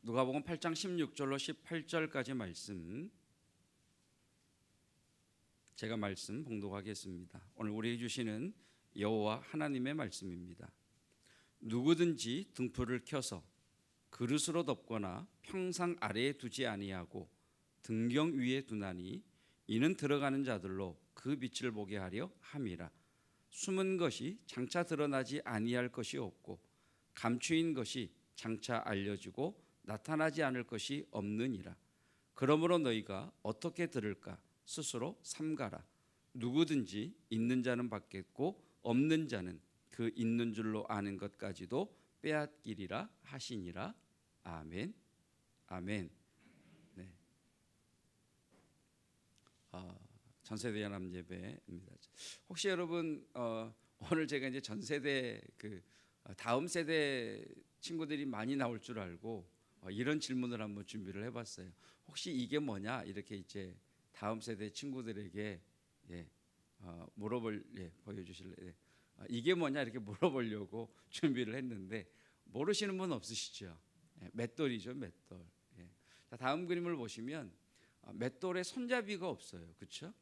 누가복음 8장 16절로 18절까지 말씀, 제가 말씀 봉독하겠습니다. 오늘 우리에게 주시는 여호와 하나님의 말씀입니다. 누구든지 등불을 켜서 그릇으로 덮거나 평상 아래에 두지 아니하고 등경 위에 두나니 이는 들어가는 자들로 그 빛을 보게 하려 함이라. 숨은 것이 장차 드러나지 아니할 것이 없고 감추인 것이 장차 알려지고 나타나지 않을 것이 없느니라. 그러므로 너희가 어떻게 들을까 스스로 삼가라. 누구든지 있는 자는 받겠고 없는 자는 그 있는 줄로 아는 것까지도 빼앗기리라 하시니라. 아멘. 아멘. 네. 전세대 연합 예배입니다. 혹시 여러분 오늘 제가 이제 전세대 다음 세대 친구들이 많이 나올 줄 알고 이런 질문을 한번 준비를 해봤어요. 혹시 이게 뭐냐 이렇게 이제 다음 세대 친구들에게 보여주실래요? 이게 뭐냐 이렇게 물어보려고 준비를 했는데 모르시는 분 없으시죠? 맷돌이죠, 맷돌. 자, 다음 그림을 보시면 맷돌에 손잡이가 없어요, 그렇죠?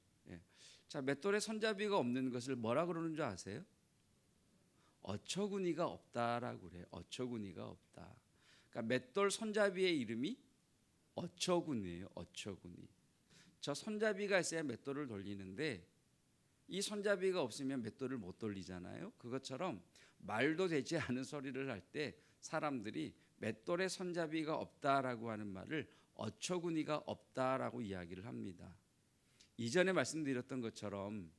자, 맷돌에 손잡이가 없는 것을 뭐라 그러는 줄 아세요? 어처구니가 없다라고 그래요. 어처구니가 없다. 그러니까 맷돌 손잡이의 이름이 어처구니예요. 어처구니. 저 손잡이가 있어야 맷돌을 돌리는데 이 손잡이가 없으면 맷돌을 못 돌리잖아요. 그것처럼 말도 되지 않은 소리를 할 때 사람들이 맷돌에 손잡이가 없다라고 하는 말을 어처구니가 없다라고 이야기를 합니다. 이전에 말씀드렸던 것처럼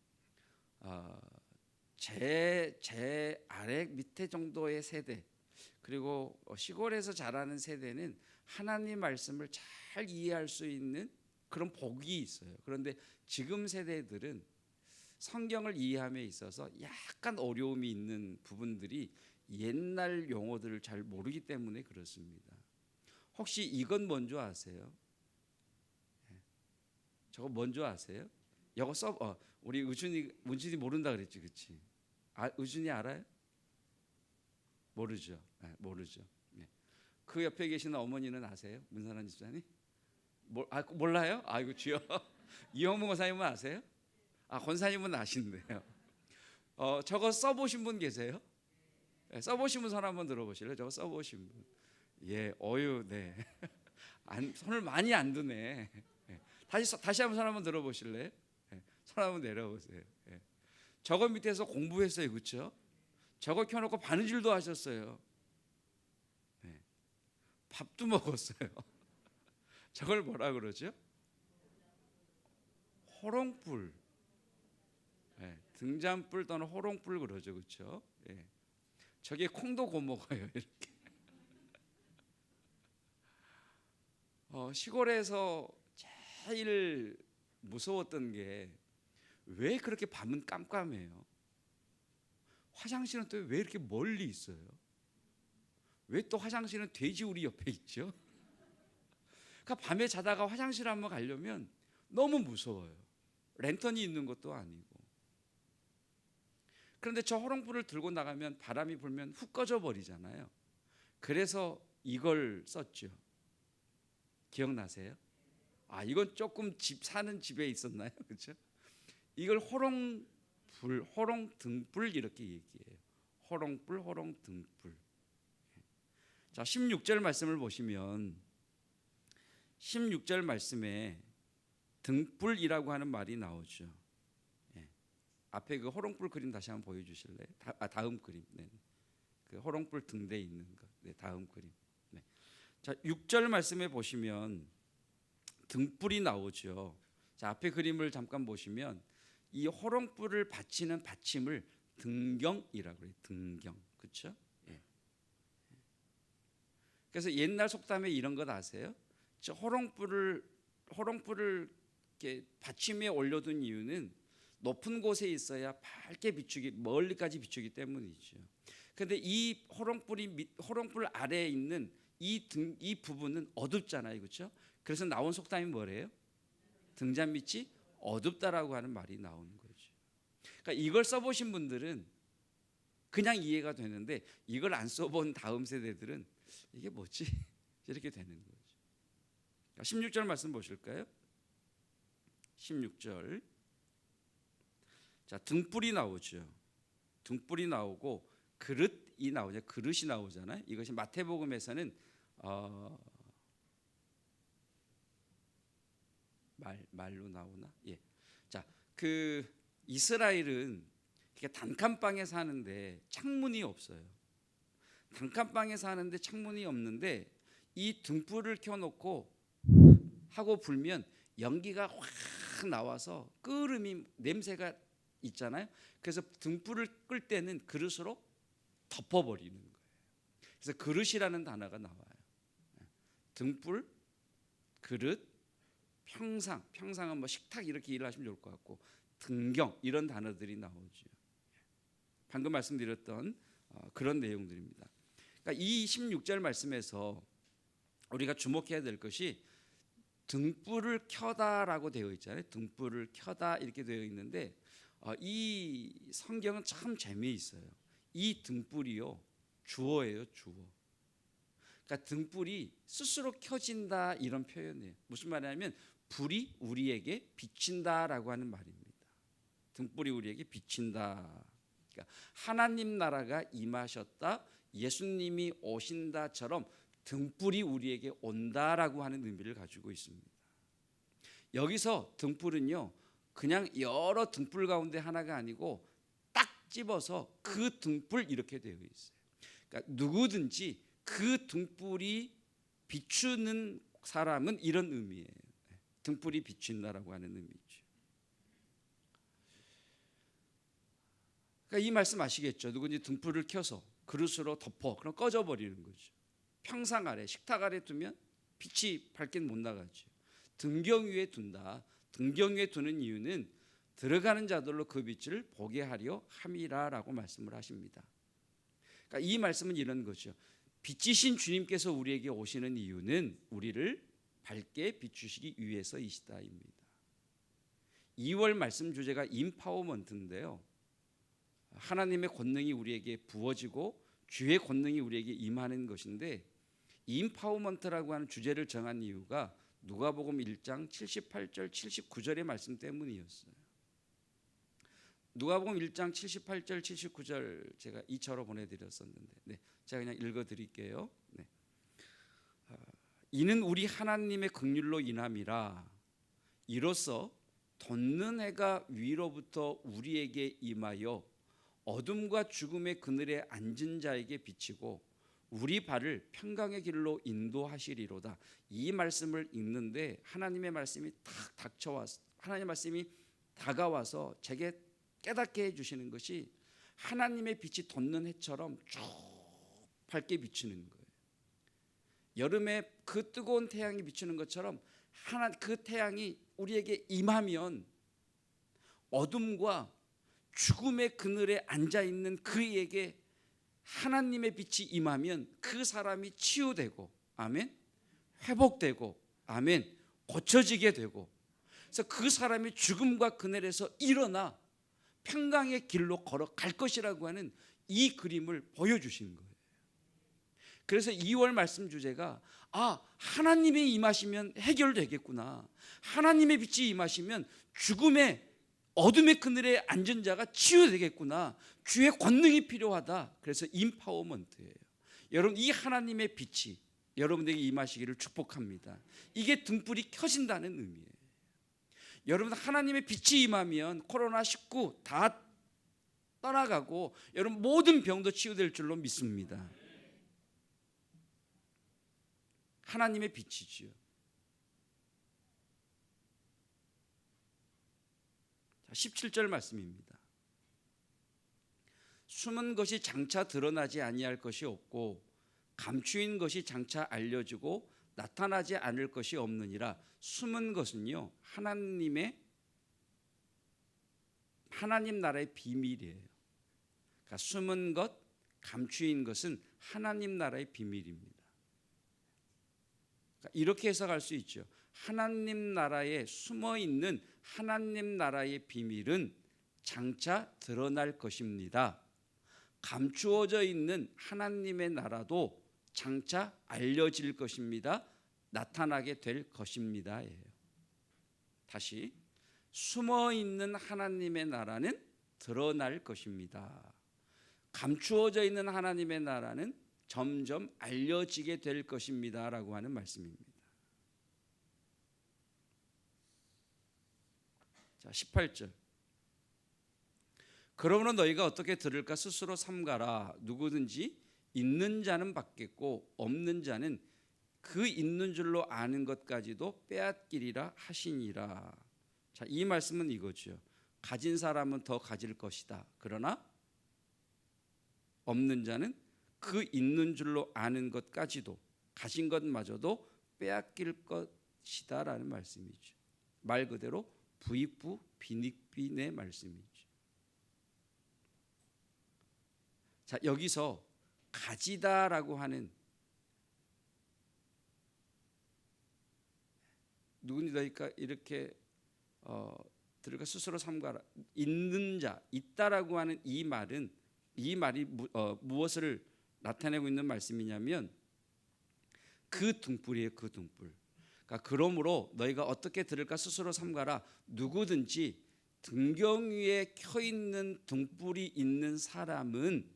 제 아래 밑에 정도의 세대, 그리고 시골에서 자라는 세대는 하나님 말씀을 잘 이해할 수 있는 그런 복이 있어요. 그런데 지금 세대들은 성경을 이해함에 있어서 약간 어려움이 있는 부분들이 옛날 용어들을 잘 모르기 때문에 그렇습니다. 혹시 이건 뭔지 아세요? 저거 뭔지 아세요? 이거 우리 은준이 모른다 그랬지, 그렇지? 은준이 알아요? 모르죠. 모르죠. 그 옆에 계시는 어머니는 아세요? 문선한 집사님? 몰라요? 아이고 주여. 이영무 권사님은 아세요? 권사님은 아신대요. 저거 써보신 분 계세요? 써보신 분 손 한번 들어보실래요? 저거 써보신 분. 네. 손을 많이 안 드네. 다시 한번 손 한번 들어보실래요? 손 한번 내려보세요. 저거 밑에서 공부했어요, 그렇죠? 저거 켜놓고 바느질도 하셨어요. 밥도 먹었어요. 저걸 뭐라 그러죠? 호롱불. 등잔불 또는 호롱불 그러죠, 그렇죠? 저게 콩도 구워 먹어요, 이렇게. 시골에서 제일 무서웠던 게 왜 그렇게 밤은 깜깜해요? 화장실은 또 왜 이렇게 멀리 있어요? 왜 또 화장실은 돼지우리 옆에 있죠? 그러니까 밤에 자다가 화장실 한번 가려면 너무 무서워요. 랜턴이 있는 것도 아니고. 그런데 저 호롱불을 들고 나가면 바람이 불면 훅 꺼져 버리잖아요. 그래서 이걸 썼죠. 기억나세요? 이건 조금 사는 집에 있었나요? 그렇죠? 이걸 호롱불, 호롱등불 이렇게 얘기해요. 호롱불, 호롱등불. 자, 16절 말씀을 보시면 16절 말씀에 등불이라고 하는 말이 나오죠. 앞에 그 호롱불 그림 다시 한번 보여주실래요? 다음 그림. 네. 그 호롱불 등대 있는 거. 네, 다음 그림. 네. 자, 6절 말씀에 보시면 등불이 나오죠. 자, 앞에 그림을 잠깐 보시면 이 호롱불을 받치는 받침을 등경이라고 그래요. 등경. 그렇죠? 그래서 옛날 속담에 이런 것 아세요? 저 호롱불을 이렇게 받침에 올려둔 이유는 높은 곳에 있어야 밝게 멀리까지 비추기 때문이죠. 그런데 이 호롱불 아래에 있는 이 부분은 어둡잖아요, 그렇죠? 그래서 나온 속담이 뭐래요? 등잔 밑이 어둡다라고 하는 말이 나오는 거죠. 그러니까 이걸 써보신 분들은 그냥 이해가 되는데 이걸 안 써본 다음 세대들은 이게 뭐지? 이렇게 되는 거죠. 16절 말씀 보실까요? 16절. 자, 등불이 나오죠. 등불이 나오고 그릇이 나오죠. 그릇이 나오잖아요. 이것이 마태복음에서는 말로 나오나? 예. 자, 그 이스라엘은 단칸방에 사는데 창문이 없어요. 단칸방에 사는데 창문이 없는데 이 등불을 켜놓고 하고 불면 연기가 확 나와서 끓음이 냄새가 있잖아요. 그래서 등불을 끌 때는 그릇으로 덮어버리는 거예요. 그래서 그릇이라는 단어가 나와요. 등불, 그릇, 평상은 뭐 식탁 이렇게 일하시면 좋을 것 같고 등경 이런 단어들이 나오죠. 방금 말씀드렸던 그런 내용들입니다. 그러니까 이 16절 말씀에서 우리가 주목해야 될 것이 등불을 켜다라고 되어 있잖아요. 등불을 켜다 이렇게 되어 있는데 이 성경은 참 재미있어요. 이 등불이요 주어예요, 주어. 그러니까 등불이 스스로 켜진다 이런 표현이에요. 무슨 말이냐면 불이 우리에게 비친다라고 하는 말입니다. 등불이 우리에게 비친다. 그러니까 하나님 나라가 임하셨다, 예수님이 오신다처럼 등불이 우리에게 온다라고 하는 의미를 가지고 있습니다. 여기서 등불은요 그냥 여러 등불 가운데 하나가 아니고 딱 집어서 그 등불 이렇게 되어 있어요. 그러니까 누구든지 그 등불이 비추는 사람은 이런 의미예요. 등불이 비춘다라고 하는 의미죠. 그러니까 이 말씀 아시겠죠? 누구든지 등불을 켜서 그릇으로 덮어 그럼 꺼져버리는 거죠. 평상 아래 식탁 아래 두면 빛이 밝게는 못 나가죠. 등경 위에 둔다. 등경 위에 두는 이유는 들어가는 자들로 그 빛을 보게 하려 함이라라고 말씀을 하십니다. 그러니까 이 말씀은 이런 거죠. 빛이신 주님께서 우리에게 오시는 이유는 우리를 밝게 비추시기 위해서이시다입니다. 2월 말씀 주제가 임파워먼트인데요. 하나님의 권능이 우리에게 부어지고 주의 권능이 우리에게 임하는 것인데 임파워먼트라고 하는 주제를 정한 이유가 누가복음 1장 78절 79절의 말씀 때문이었어요. 누가복음 1장 78절 79절 제가 2차로 보내드렸었는데 제가 그냥 읽어드릴게요. 이는 우리 하나님의 긍휼로 인함이라. 이로써 돋는 해가 위로부터 우리에게 임하여 어둠과 죽음의 그늘에 앉은 자에게 비치고 우리 발을 평강의 길로 인도하시리로다. 이 말씀을 읽는데 하나님의 말씀이 탁 닥쳐와서 하나님의 말씀이 다가와서 제게 깨닫게 해주시는 것이 하나님의 빛이 돋는 해처럼 쭉 밝게 비추는 거예요. 여름에 그 뜨거운 태양이 비추는 것처럼 그 태양이 우리에게 임하면 어둠과 죽음의 그늘에 앉아있는 그에게 하나님의 빛이 임하면 그 사람이 치유되고 아멘 회복되고 아멘 고쳐지게 되고 그래서 그 사람이 죽음과 그늘에서 일어나 평강의 길로 걸어갈 것이라고 하는 이 그림을 보여주신 거예요. 그래서 2월 말씀 주제가 하나님이 임하시면 해결되겠구나. 하나님의 빛이 임하시면 죽음의 어둠의 그늘에 앉은 자가 치유되겠구나. 주의 권능이 필요하다. 그래서 임파워먼트예요. 여러분 이 하나님의 빛이 여러분에게 임하시기를 축복합니다. 이게 등불이 켜진다는 의미예요. 여러분 하나님의 빛이 임하면 코로나19 다 떠나가고 여러분 모든 병도 치유될 줄로 믿습니다. 하나님의 빛이지요. 17절 말씀입니다. 숨은 것이 장차 드러나지 아니할 것이 없고 감추인 것이 장차 알려지고 나타나지 않을 것이 없느니라. 숨은 것은요 하나님 나라의 비밀이에요. 그러니까 숨은 것, 감추인 것은 하나님 나라의 비밀입니다. 그러니까 이렇게 해석할 수 있죠. 하나님 나라에 숨어 있는 하나님 나라의 비밀은 장차 드러날 것입니다. 감추어져 있는 하나님의 나라도 장차 알려질 것입니다. 나타나게 될 것입니다예요. 다시, 숨어 있는 하나님의 나라는 드러날 것입니다. 감추어져 있는 하나님의 나라는 점점 알려지게 될 것입니다라고 하는 말씀입니다. 자, 18절. 그러므로 너희가 어떻게 들을까 스스로 삼가라. 누구든지 있는 자는 받겠고 없는 자는 그 있는 줄로 아는 것까지도 빼앗기리라 하시니라. 자, 이 말씀은 이거죠. 가진 사람은 더 가질 것이다. 그러나 없는 자는 그 있는 줄로 아는 것까지도, 가진 것마저도 빼앗길 것이다라는 말씀이죠. 말 그대로 부익부 빈익빈의 말씀이죠. 자, 여기서 가지다라고 하는, 누구니 너희가 이렇게 들을까 스스로 삼가라, 있는 자, 있다라고 하는 이 말이 무엇을 나타내고 있는 말씀이냐면 그 등불이에요. 그 등불. 그러니까 그러므로 너희가 어떻게 들을까 스스로 삼가라. 누구든지 등경 위에 켜 있는 등불이 있는 사람은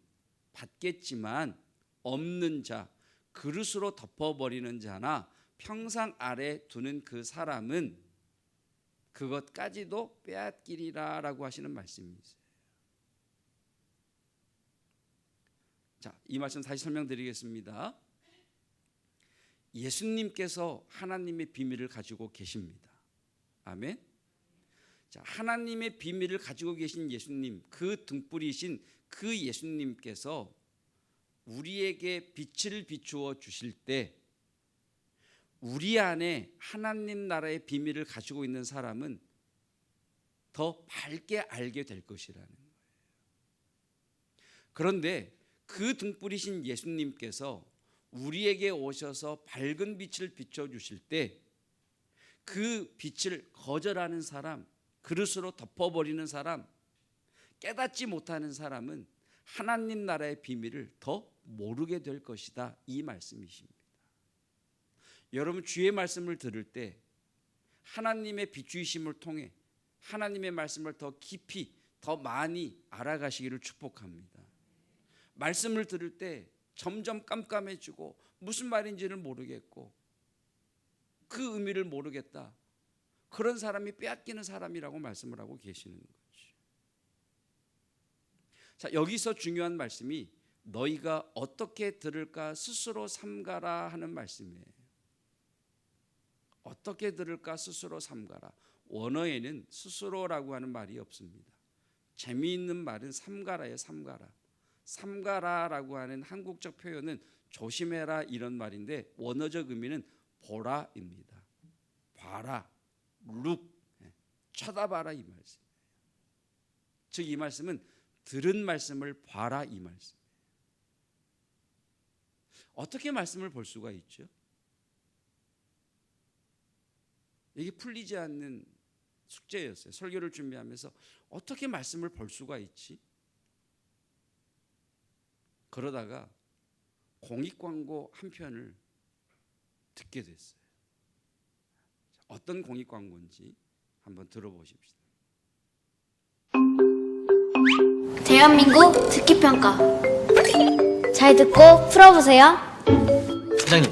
받겠지만 없는 자, 그릇으로 덮어버리는 자나 평상 아래 두는 그 사람은 그것까지도 빼앗기리라라고 하시는 말씀이세요. 자, 이 말씀 다시 설명드리겠습니다. 예수님께서 하나님의 비밀을 가지고 계십니다. 아멘. 자, 하나님의 비밀을 가지고 계신 예수님, 그 등불이신 그 예수님께서 우리에게 빛을 비추어 주실 때 우리 안에 하나님 나라의 비밀을 가지고 있는 사람은 더 밝게 알게 될 것이라는 거예요. 그런데 그 등불이신 예수님께서 우리에게 오셔서 밝은 빛을 비춰주실 때 그 빛을 거절하는 사람, 그릇으로 덮어버리는 사람, 깨닫지 못하는 사람은 하나님 나라의 비밀을 더 모르게 될 것이다, 이 말씀이십니다. 여러분, 주의 말씀을 들을 때 하나님의 비추이심을 통해 하나님의 말씀을 더 깊이, 더 많이 알아가시기를 축복합니다. 말씀을 들을 때 점점 깜깜해지고 무슨 말인지를 모르겠고 그 의미를 모르겠다, 그런 사람이 빼앗기는 사람이라고 말씀을 하고 계시는 거죠. 자, 여기서 중요한 말씀이 너희가 어떻게 들을까 스스로 삼가라 하는 말씀이에요. 어떻게 들을까 스스로 삼가라. 원어에는 스스로라고 하는 말이 없습니다. 재미있는 말은 삼가라예요. 삼가라. 삼가라라고 하는 한국적 표현은 조심해라 이런 말인데 원어적 의미는 보라입니다. 봐라, look, 쳐다봐라 이 말씀. 즉 이 말씀은 들은 말씀을 봐라 이 말씀. 어떻게 말씀을 볼 수가 있죠? 이게 풀리지 않는 숙제였어요. 설교를 준비하면서 어떻게 말씀을 볼 수가 있지? 그러다가 공익광고 한 편을 듣게 됐어요. 어떤 공익광고인지 한번 들어보십시다. 대한민국 듣기평가 잘 듣고 풀어보세요. 사장님,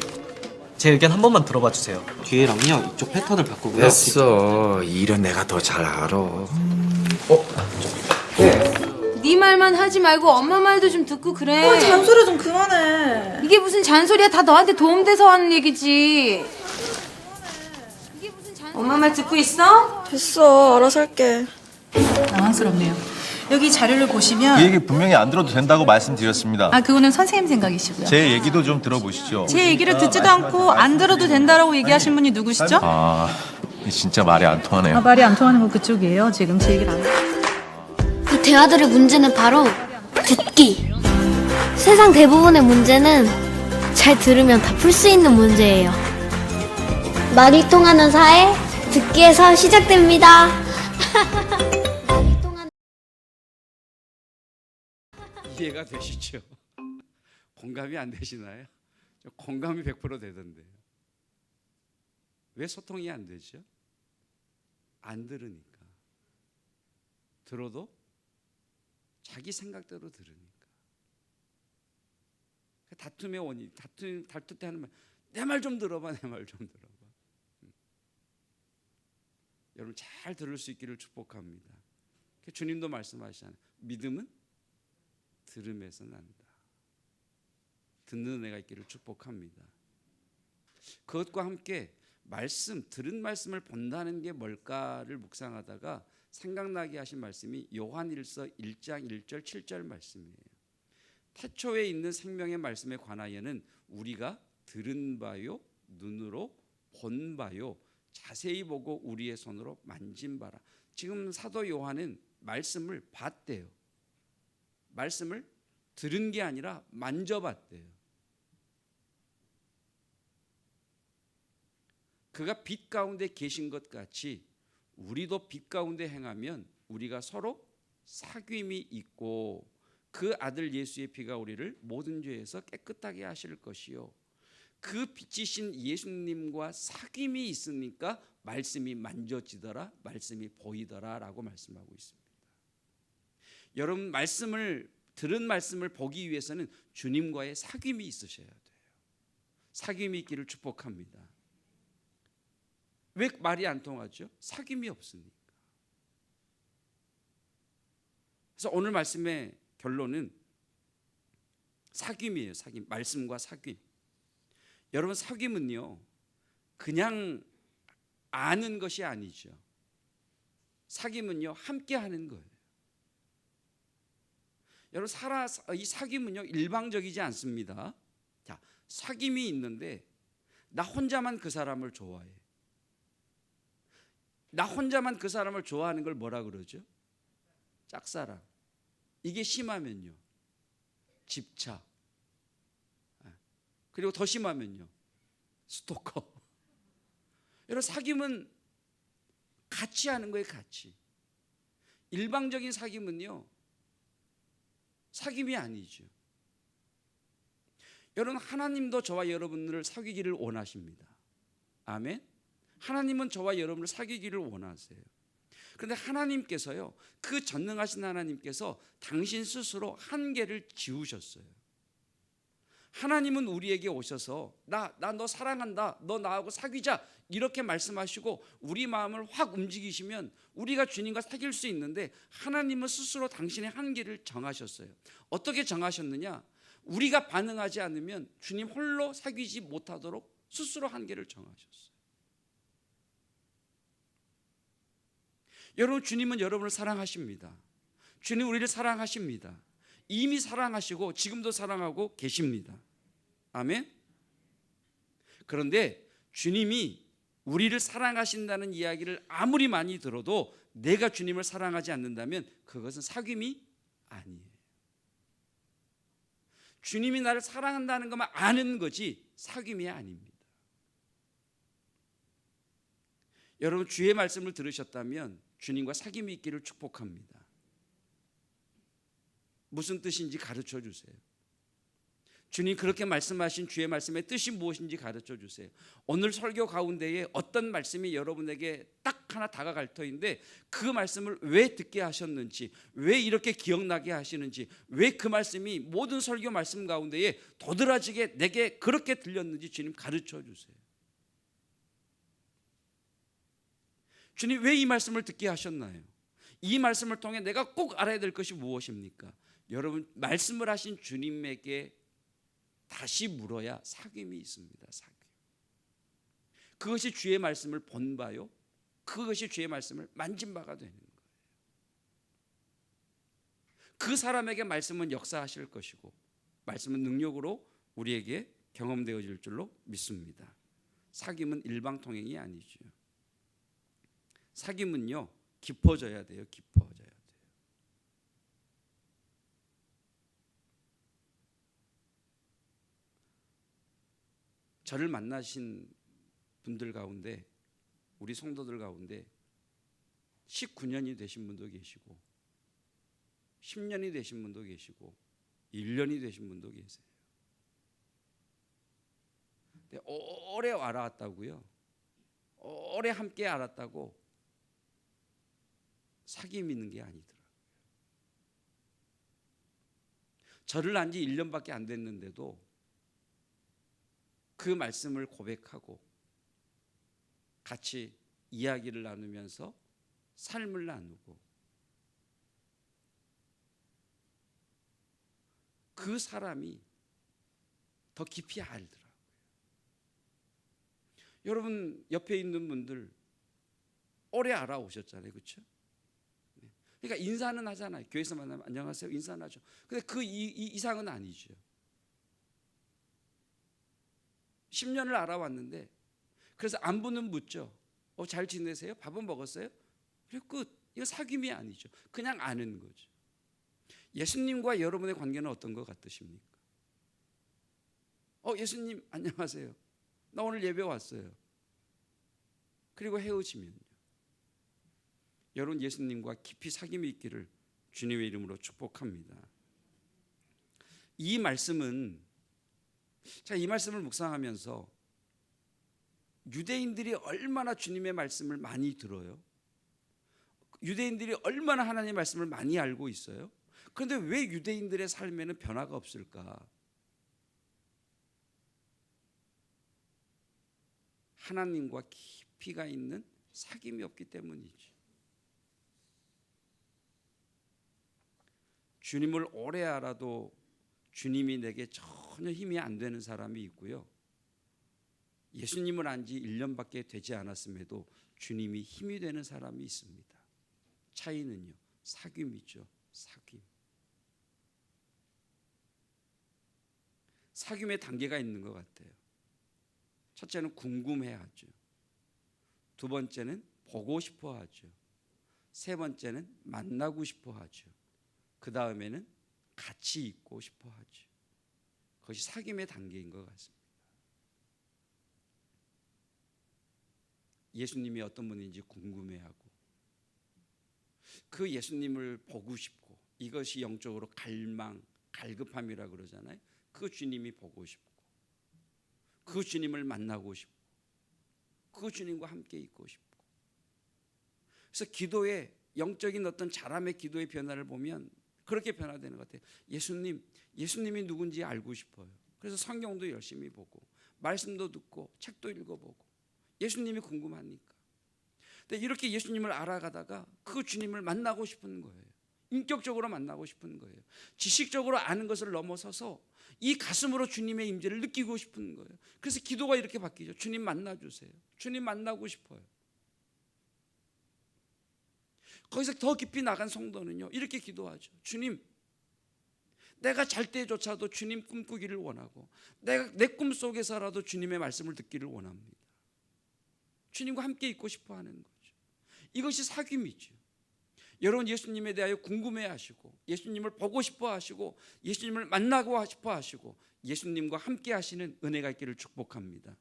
제 의견 한 번만 들어봐 주세요. 뒤에랑요 이쪽 패턴을 바꾸고요. 됐어. 일은 내가 더 잘 알아. 네 말만 하지 말고 엄마 말도 좀 듣고 그래. 잔소리 좀 그만해. 이게 무슨 잔소리야. 다 너한테 도움돼서 하는 얘기지. 엄마 말 듣고 있어? 됐어, 알아서 할게. 당황스럽네요. 여기 자료를 보시면 그 얘기 분명히 안 들어도 된다고 말씀드렸습니다. 그거는 선생님 생각이시고요. 제 얘기도 좀 들어보시죠. 제 얘기를 듣지도 않고 안 들어도 된다라고 얘기하신 분이 누구시죠? 진짜 말이 안 통하네요. 말이 안 통하는 건 그쪽이에요. 지금 제 얘기를 안 해요. 이 대화들의 문제는 바로 듣기. 세상 대부분의 문제는 잘 들으면 다 풀 수 있는 문제예요. 말이 통하는 사회, 듣기에서 시작됩니다. 이해가 되시죠? 공감이 안 되시나요? 저 공감이 100% 되던데요. 왜 소통이 안 되죠? 안 들으니까. 들어도 자기 생각대로 들으니까. 다툼의 원인, 다툴 때 하는 말, 내 말 좀 들어봐, 내 말 좀 들어봐. 여러분 잘 들을 수 있기를 축복합니다. 주님도 말씀하시잖아요. 믿음은 들음에서 난다. 듣는 은혜가 있기를 축복합니다. 그것과 함께 들은 말씀을 본다는 게 뭘까를 묵상하다가 생각나게 하신 말씀이 요한일서 1장 1절 7절 말씀이에요. 태초에 있는 생명의 말씀에 관하여는 우리가 들은 바요, 눈으로 본 바요, 자세히 보고 우리의 손으로 만진 바라. 지금 사도 요한은 말씀을 봤대요. 말씀을 들은 게 아니라 만져봤대요. 그가 빛 가운데 계신 것 같이 우리도 빛 가운데 행하면 우리가 서로 사귐이 있고 그 아들 예수의 피가 우리를 모든 죄에서 깨끗하게 하실 것이요. 그 빛이신 예수님과 사귐이 있으니까 말씀이 만져지더라, 말씀이 보이더라 라고 말씀하고 있습니다. 여러분 들은 말씀을 보기 위해서는 주님과의 사귐이 있으셔야 돼요. 사귐이 있기를 축복합니다. 왜 말이 안 통하죠? 사귐이 없으니까. 그래서 오늘 말씀의 결론은 사귐이에요. 사귐. 말씀과 사귐. 여러분 사귐은요 그냥 아는 것이 아니죠. 사귐은요 함께 하는 거예요. 여러분 이 사귐은요 일방적이지 않습니다. 자, 사귐이 있는데 나 혼자만 그 사람을 좋아해. 나 혼자만 그 사람을 좋아하는 걸 뭐라 그러죠? 짝사랑. 이게 심하면요 집착. 그리고 더 심하면요 스토커. 여러분 사귐은 같이 하는 거예요. 같이. 일방적인 사귐은요 사귐이 아니죠. 여러분 하나님도 저와 여러분을 사귀기를 원하십니다. 아멘. 하나님은 저와 여러분을 사귀기를 원하세요. 그런데 하나님께서요 그 전능하신 하나님께서 당신 스스로 한계를 지우셨어요. 하나님은 우리에게 오셔서 나 너 사랑한다, 너 나하고 사귀자 이렇게 말씀하시고 우리 마음을 확 움직이시면 우리가 주님과 사귈 수 있는데 하나님은 스스로 당신의 한계를 정하셨어요. 어떻게 정하셨느냐? 우리가 반응하지 않으면 주님 홀로 사귀지 못하도록 스스로 한계를 정하셨어요. 여러분 주님은 여러분을 사랑하십니다. 주님 우리를 사랑하십니다. 이미 사랑하시고 지금도 사랑하고 계십니다. 아멘. 그런데 주님이 우리를 사랑하신다는 이야기를 아무리 많이 들어도 내가 주님을 사랑하지 않는다면 그것은 사귐이 아니에요. 주님이 나를 사랑한다는 것만 아는 거지 사귐이 아닙니다. 여러분 주의 말씀을 들으셨다면 주님과 사귐이 있기를 축복합니다. 무슨 뜻인지 가르쳐 주세요. 주님 그렇게 말씀하신 주의 말씀의 뜻이 무엇인지 가르쳐 주세요. 오늘 설교 가운데에 어떤 말씀이 여러분에게 딱 하나 다가갈 터인데 그 말씀을 왜 듣게 하셨는지, 왜 이렇게 기억나게 하시는지, 왜 그 말씀이 모든 설교 말씀 가운데에 도드라지게 내게 그렇게 들렸는지 주님 가르쳐 주세요. 주님 왜 이 말씀을 듣게 하셨나요? 이 말씀을 통해 내가 꼭 알아야 될 것이 무엇입니까? 여러분 말씀을 하신 주님에게 다시 물어야 사귐이 있습니다. 사귐. 그것이 주의 말씀을 본 바요, 그것이 주의 말씀을 만진 바가 되는 거예요. 그 사람에게 말씀은 역사하실 것이고 말씀은 능력으로 우리에게 경험되어질 줄로 믿습니다. 사귐은 일방통행이 아니죠. 사귐은요 깊어져야 돼요. 깊어져야 돼요. 저를 만나신 분들 가운데, 우리 성도들 가운데 19년이 되신 분도 계시고 10년이 되신 분도 계시고 1년이 되신 분도 계세요. 근데 오래 알아왔다고요. 오래 함께 알았다고 사귀 믿는 게 아니더라고요. 저를 안 지 1년밖에 안 됐는데도 그 말씀을 고백하고 같이 이야기를 나누면서 삶을 나누고 그 사람이 더 깊이 알더라고요. 여러분 옆에 있는 분들 오래 알아오셨잖아요, 그렇죠? 그러니까 인사는 하잖아요. 교회에서 만나면 안녕하세요 인사는 하죠. 근데 그 이상은 아니죠. 10년을 알아왔는데 그래서 안부는 묻죠. 잘 지내세요? 밥은 먹었어요? 그리고 끝. 이거 사귐이 아니죠. 그냥 아는 거죠. 예수님과 여러분의 관계는 어떤 것 같으십니까? 예수님 안녕하세요. 나 오늘 예배 왔어요. 그리고 헤어지면요. 여러분 예수님과 깊이 사귐이 있기를 주님의 이름으로 축복합니다. 이 말씀은 자, 이 말씀을 묵상하면서 유대인들이 얼마나 주님의 말씀을 많이 들어요. 유대인들이 얼마나 하나님의 말씀을 많이 알고 있어요. 그런데 왜 유대인들의 삶에는 변화가 없을까? 하나님과 깊이가 있는 사귐이 없기 때문이죠. 주님을 오래 알아도 주님이 내게 전혀 힘이 안 되는 사람이 있고요. 예수님을 안 지 1년밖에 되지 않았음에도 주님이 힘이 되는 사람이 있습니다. 차이는요, 사귐이죠. 사귐. 사귐의 단계가 있는 것 같아요. 첫째는 궁금해하죠. 두 번째는 보고 싶어하죠. 세 번째는 만나고 싶어하죠. 그 다음에는 같이 있고 싶어하죠. 그것이 사귐의 단계인 것 같습니다. 예수님이 어떤 분인지 궁금해하고 그 예수님을 보고 싶고 이것이 영적으로 갈망, 갈급함이라고 그러잖아요. 그 주님이 보고 싶고 그 주님을 만나고 싶고 그 주님과 함께 있고 싶고 그래서 기도의 영적인 어떤 자람의 기도의 변화를 보면 그렇게 변화되는 것 같아요. 예수님이 누군지 알고 싶어요. 그래서 성경도 열심히 보고 말씀도 듣고 책도 읽어보고 예수님이 궁금하니까. 근데 이렇게 예수님을 알아가다가 그 주님을 만나고 싶은 거예요. 인격적으로 만나고 싶은 거예요. 지식적으로 아는 것을 넘어서서 이 가슴으로 주님의 임재를 느끼고 싶은 거예요. 그래서 기도가 이렇게 바뀌죠. 주님 만나주세요. 주님 만나고 싶어요. 거기서 더 깊이 나간 성도는요 이렇게 기도하죠. 주님, 내가 잘 때조차도 주님 꿈꾸기를 원하고 내가 내 꿈속에서라도 주님의 말씀을 듣기를 원합니다. 주님과 함께 있고 싶어 하는 거죠. 이것이 사귐이죠. 여러분 예수님에 대하여 궁금해하시고 예수님을 보고 싶어 하시고 예수님을 만나고 싶어 하시고 예수님과 함께 하시는 은혜가 있기를 축복합니다.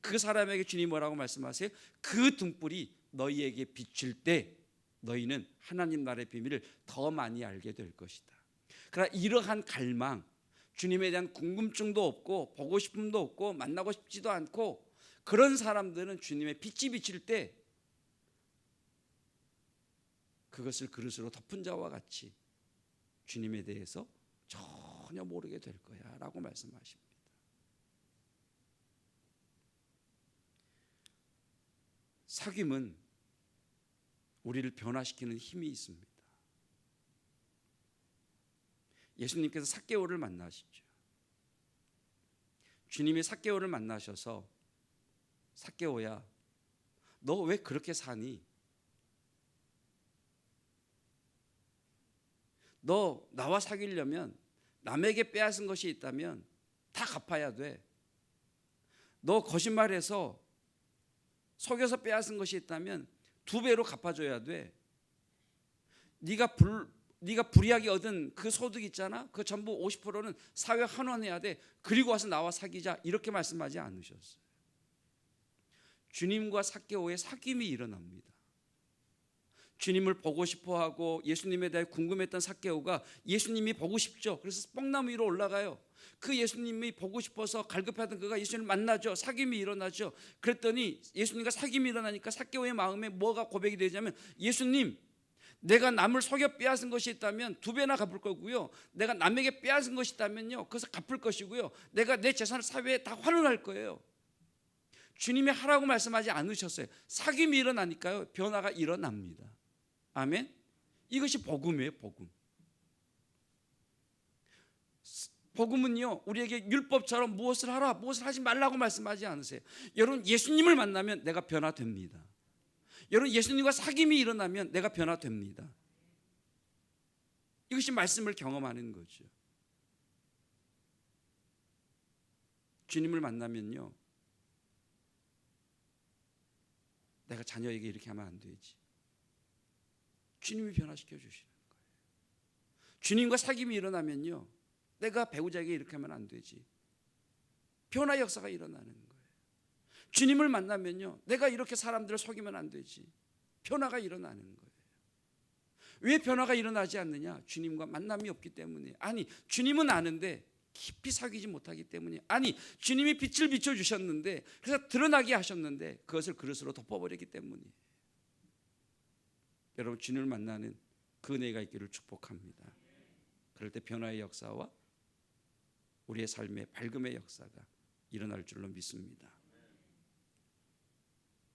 그 사람에게 주님이 뭐라고 말씀하세요? 그 등불이 너희에게 비칠 때 너희는 하나님 나라의 비밀을 더 많이 알게 될 것이다. 그러나 이러한 갈망, 주님에 대한 궁금증도 없고 보고 싶음도 없고 만나고 싶지도 않고 그런 사람들은 주님의 빛이 비칠 때 그것을 그릇으로 덮은 자와 같이 주님에 대해서 전혀 모르게 될 거야 라고 말씀하십니다. 사귐은 우리를 변화시키는 힘이 있습니다. 예수님께서 삭개오를 만나시죠. 주님이 삭개오를 만나셔서 삭개오야, 너 왜 그렇게 사니? 너 나와 사귀려면 남에게 빼앗은 것이 있다면 다 갚아야 돼. 너 거짓말해서 속여서 빼앗은 것이 있다면 2배로 갚아줘야 돼. 네가 불이하게 얻은 그 소득 있잖아. 그 전부 50%는 사회 환원해야 돼. 그리고 와서 나와 사귀자. 이렇게 말씀하지 않으셨어요. 주님과 삭개오의 사귐이 일어납니다. 주님을 보고 싶어하고 예수님에 대해 궁금했던 삭개오가 예수님이 보고 싶죠. 그래서 뻥나무 위로 올라가요. 그 예수님이 보고 싶어서 갈급하던 그가 예수님을 만나죠. 사귐이 일어나죠. 그랬더니 예수님과 사귐이 일어나니까 삭개오의 마음에 뭐가 고백이 되냐면, 예수님, 내가 남을 속여 빼앗은 것이 있다면 2배나 갚을 거고요. 내가 남에게 빼앗은 것이 있다면요, 그것을 갚을 것이고요. 내가 내 재산을 사회에 다 환원할 거예요. 주님이 하라고 말씀하지 않으셨어요. 사귐이 일어나니까요, 변화가 일어납니다. 아멘. 이것이 복음이에요. 복음. 복음은요, 우리에게 율법처럼 무엇을 하라, 무엇을 하지 말라고 말씀하지 않으세요. 여러분, 예수님을 만나면 내가 변화됩니다. 여러분, 예수님과 사귐이 일어나면 내가 변화됩니다. 이것이 말씀을 경험하는 거죠. 주님을 만나면요, 내가 자녀에게 이렇게 하면 안 되지. 주님이 변화시켜 주시는 거예요. 주님과 사귐이 일어나면요, 내가 배우자에게 이렇게 하면 안 되지. 변화 역사가 일어나는 거예요. 주님을 만나면요, 내가 이렇게 사람들을 속이면 안 되지. 변화가 일어나는 거예요. 왜 변화가 일어나지 않느냐? 주님과 만남이 없기 때문에. 아니, 주님은 아는데 깊이 사귀지 못하기 때문에. 아니, 주님이 빛을 비춰주셨는데, 그래서 드러나게 하셨는데 그것을 그릇으로 덮어버렸기 때문이에요. 여러분, 주님을 만나는 그 은혜가 있기를 축복합니다. 그럴 때 변화의 역사와 우리의 삶의 밝음의 역사가 일어날 줄로 믿습니다.